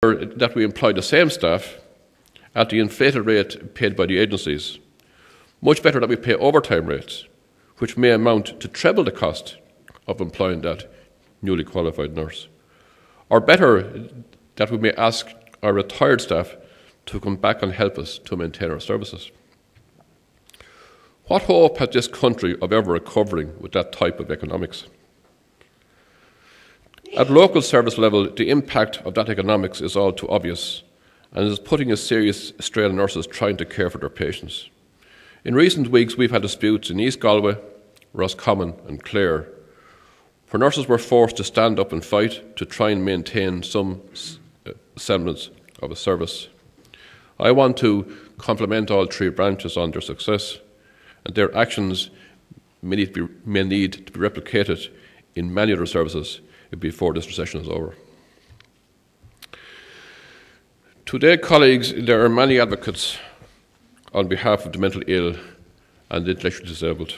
that we employ the same staff at the inflated rate paid by the agencies. Much better that we pay overtime rates, which may amount to treble the cost of employing that newly qualified nurse. Or better, that we may ask our retired staff to come back and help us to maintain our services. What hope has this country of ever recovering with that type of economics? At local service level, the impact of that economics is all too obvious and is putting a serious strain on nurses trying to care for their patients. In recent weeks, we've had disputes in East Galway, Roscommon and Clare, where nurses were forced to stand up and fight to try and maintain some semblance of a service. I want to compliment all three branches on their success, and their actions may need to be replicated in many other services before this recession is over. Today, colleagues, there are many advocates on behalf of the mentally ill and the intellectually disabled.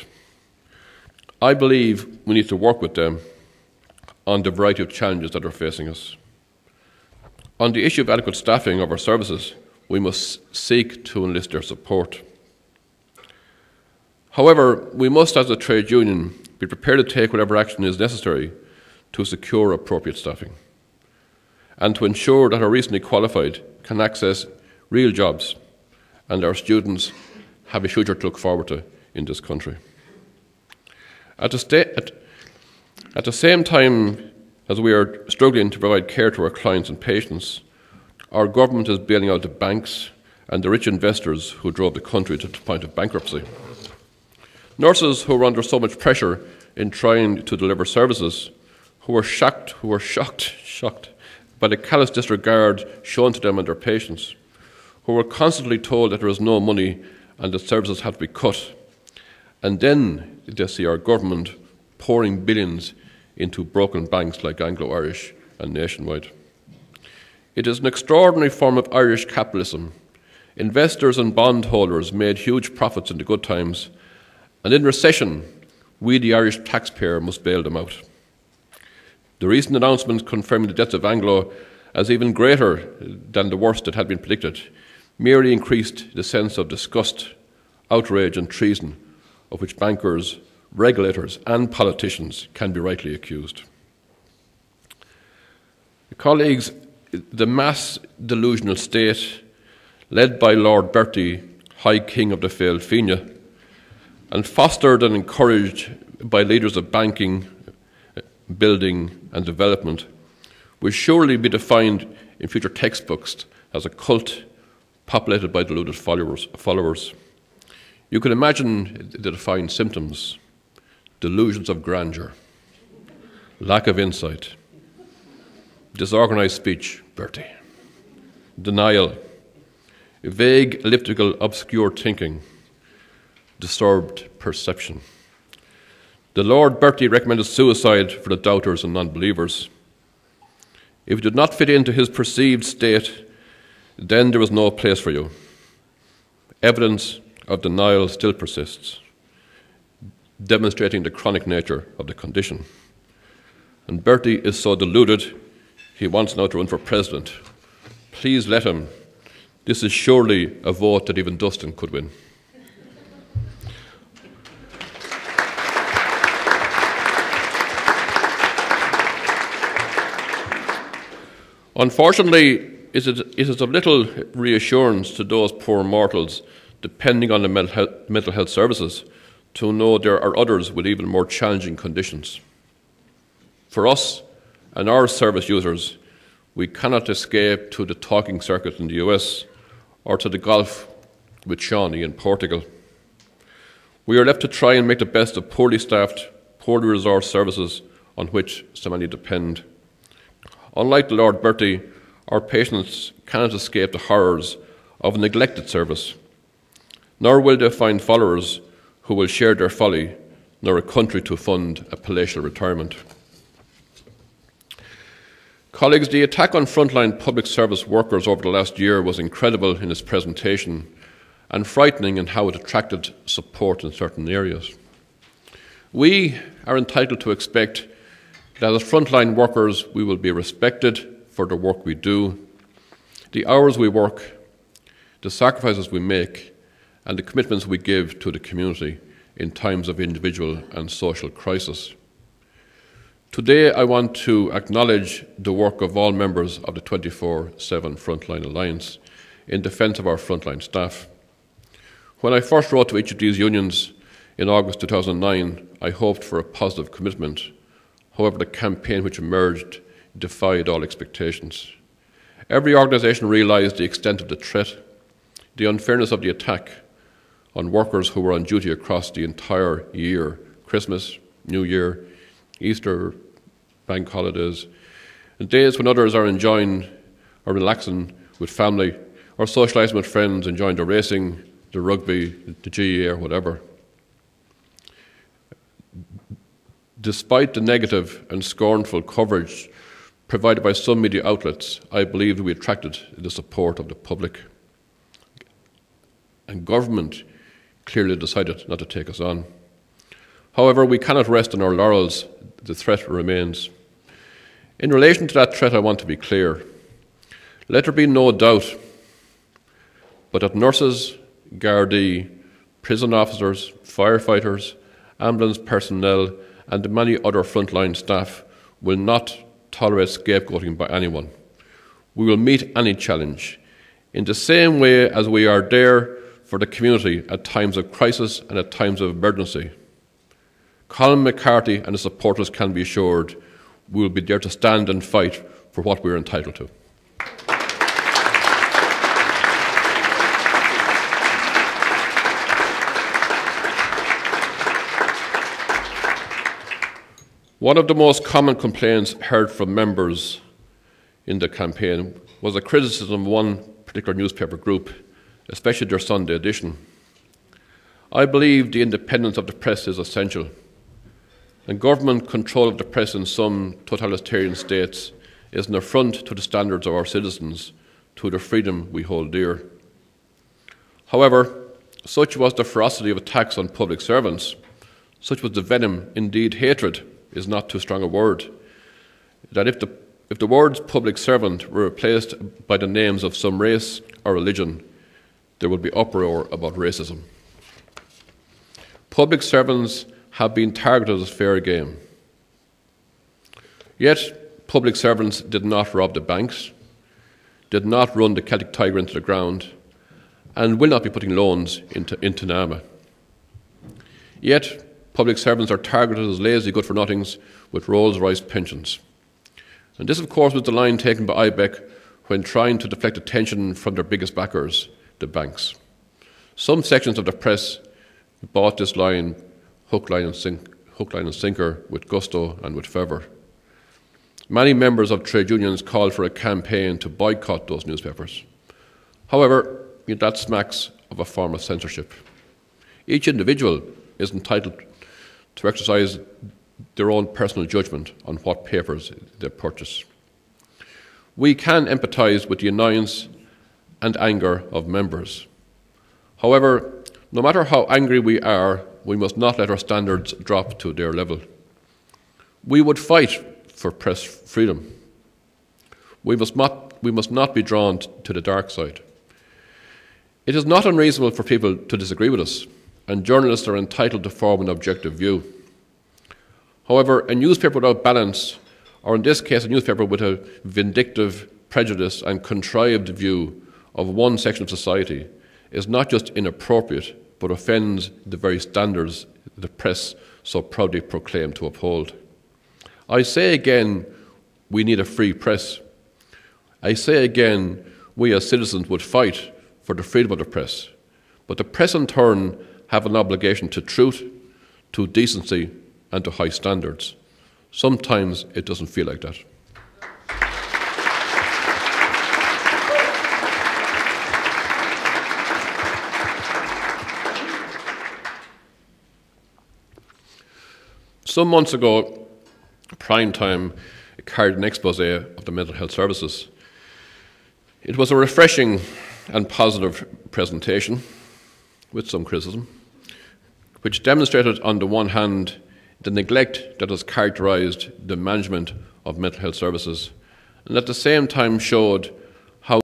I believe we need to work with them on the variety of challenges that are facing us. On the issue of adequate staffing of our services, we must seek to enlist their support. However, we must, as a trade union, be prepared to take whatever action is necessary to secure appropriate staffing and to ensure that our recently qualified can access real jobs and our students have a future to look forward to in this country. At the same time as we are struggling to provide care to our clients and patients, our government is bailing out the banks and the rich investors who drove the country to the point of bankruptcy. Nurses who were under so much pressure in trying to deliver services, who were shocked by the callous disregard shown to them and their patients, who were constantly told that there was no money and that services had to be cut. And then they see our government pouring billions into broken banks like Anglo-Irish and Nationwide. It is an extraordinary form of Irish capitalism. Investors and bondholders made huge profits in the good times, and in recession, we, the Irish taxpayer, must bail them out. The recent announcement confirming the debts of Anglo as even greater than the worst that had been predicted merely increased the sense of disgust, outrage and treason of which bankers, regulators and politicians can be rightly accused. Colleagues, the mass delusional state led by Lord Bertie, High King of the failed Fine, and fostered and encouraged by leaders of banking, building and development, will surely be defined in future textbooks as a cult populated by deluded followers. You can imagine the defined symptoms: delusions of grandeur, lack of insight, disorganized speech, Bertie, denial, vague, elliptical, obscure thinking, disturbed perception. The Lord Bertie recommended suicide for the doubters and non-believers. If you did not fit into his perceived state, then there was no place for you. Evidence of denial still persists, demonstrating the chronic nature of the condition. And Bertie is so deluded, he wants now to run for president. Please let him. This is surely a vote that even Dustin could win. Unfortunately, it is of little reassurance to those poor mortals depending on the mental health services to know there are others with even more challenging conditions. For us and our service users, we cannot escape to the talking circuit in the US or to the golf with Shawnee in Portugal. We are left to try and make the best of poorly staffed, poorly resourced services on which so many depend. Unlike the Lord Bertie, our patients cannot escape the horrors of a neglected service, nor will they find followers who will share their folly, nor a country to fund a palatial retirement. Colleagues, the attack on frontline public service workers over the last year was incredible in its presentation and frightening in how it attracted support in certain areas. We are entitled to expect that as frontline workers we will be respected for the work we do, the hours we work, the sacrifices we make, and the commitments we give to the community in times of individual and social crisis. Today, I want to acknowledge the work of all members of the 24/7 Frontline Alliance in defence of our frontline staff. When I first wrote to each of these unions in August 2009, I hoped for a positive commitment. However, the campaign which emerged defied all expectations. Every organisation realised the extent of the threat, the unfairness of the attack on workers who were on duty across the entire year: Christmas, New Year, Easter, bank holidays, and days when others are enjoying or relaxing with family or socialising with friends, enjoying the racing, the rugby, the GAA or whatever. Despite the negative and scornful coverage provided by some media outlets, I believe we attracted the support of the public. And government clearly decided not to take us on. However, we cannot rest on our laurels. The threat remains. In relation to that threat, I want to be clear. Let there be no doubt but that nurses, Gardaí, prison officers, firefighters, ambulance personnel and the many other frontline staff will not tolerate scapegoating by anyone. We will meet any challenge in the same way as we are there for the community at times of crisis and at times of emergency. Colin McCarthy and his supporters can be assured we will be there to stand and fight for what we are entitled to. One of the most common complaints heard from members in the campaign was a criticism of one particular newspaper group, especially their Sunday edition. I believe the independence of the press is essential, and government control of the press in some totalitarian states is an affront to the standards of our citizens, to the freedom we hold dear. However, such was the ferocity of attacks on public servants, such was the venom, indeed hatred, is not too strong a word, that if the words public servant were replaced by the names of some race or religion, there would be uproar about racism. Public servants have been targeted as fair game. Yet, public servants did not rob the banks, did not run the Celtic Tiger into the ground, and will not be putting loans into NAMA. Yet, public servants are targeted as lazy good-for-nothings with Rolls-Royce pensions. And this, of course, was the line taken by IBEC when trying to deflect attention from their biggest backers, the banks. Some sections of the press bought this line hook, line and sinker with gusto and with fervour. Many members of trade unions called for a campaign to boycott those newspapers. However, that smacks of a form of censorship. Each individual is entitled to exercise their own personal judgment on what papers they purchase. We can empathise with the annoyance and anger of members. However, no matter how angry we are, we must not let our standards drop to their level. We would fight for press freedom. We must not be drawn to the dark side. It is not unreasonable for people to disagree with us, and journalists are entitled to form an objective view. However, a newspaper without balance, or in this case a newspaper with a vindictive, prejudice and contrived view of one section of society, is not just inappropriate, but offends the very standards the press so proudly proclaimed to uphold. I say again, we need a free press. I say again, we as citizens would fight for the freedom of the press. But the press in turn have an obligation to truth, to decency and to high standards. Sometimes it doesn't feel like that. Some months ago, Prime Time carried an expose of the mental health services. It was a refreshing and positive presentation, with some criticism, which demonstrated, on the one hand, the neglect that has characterised the management of mental health services, and at the same time showed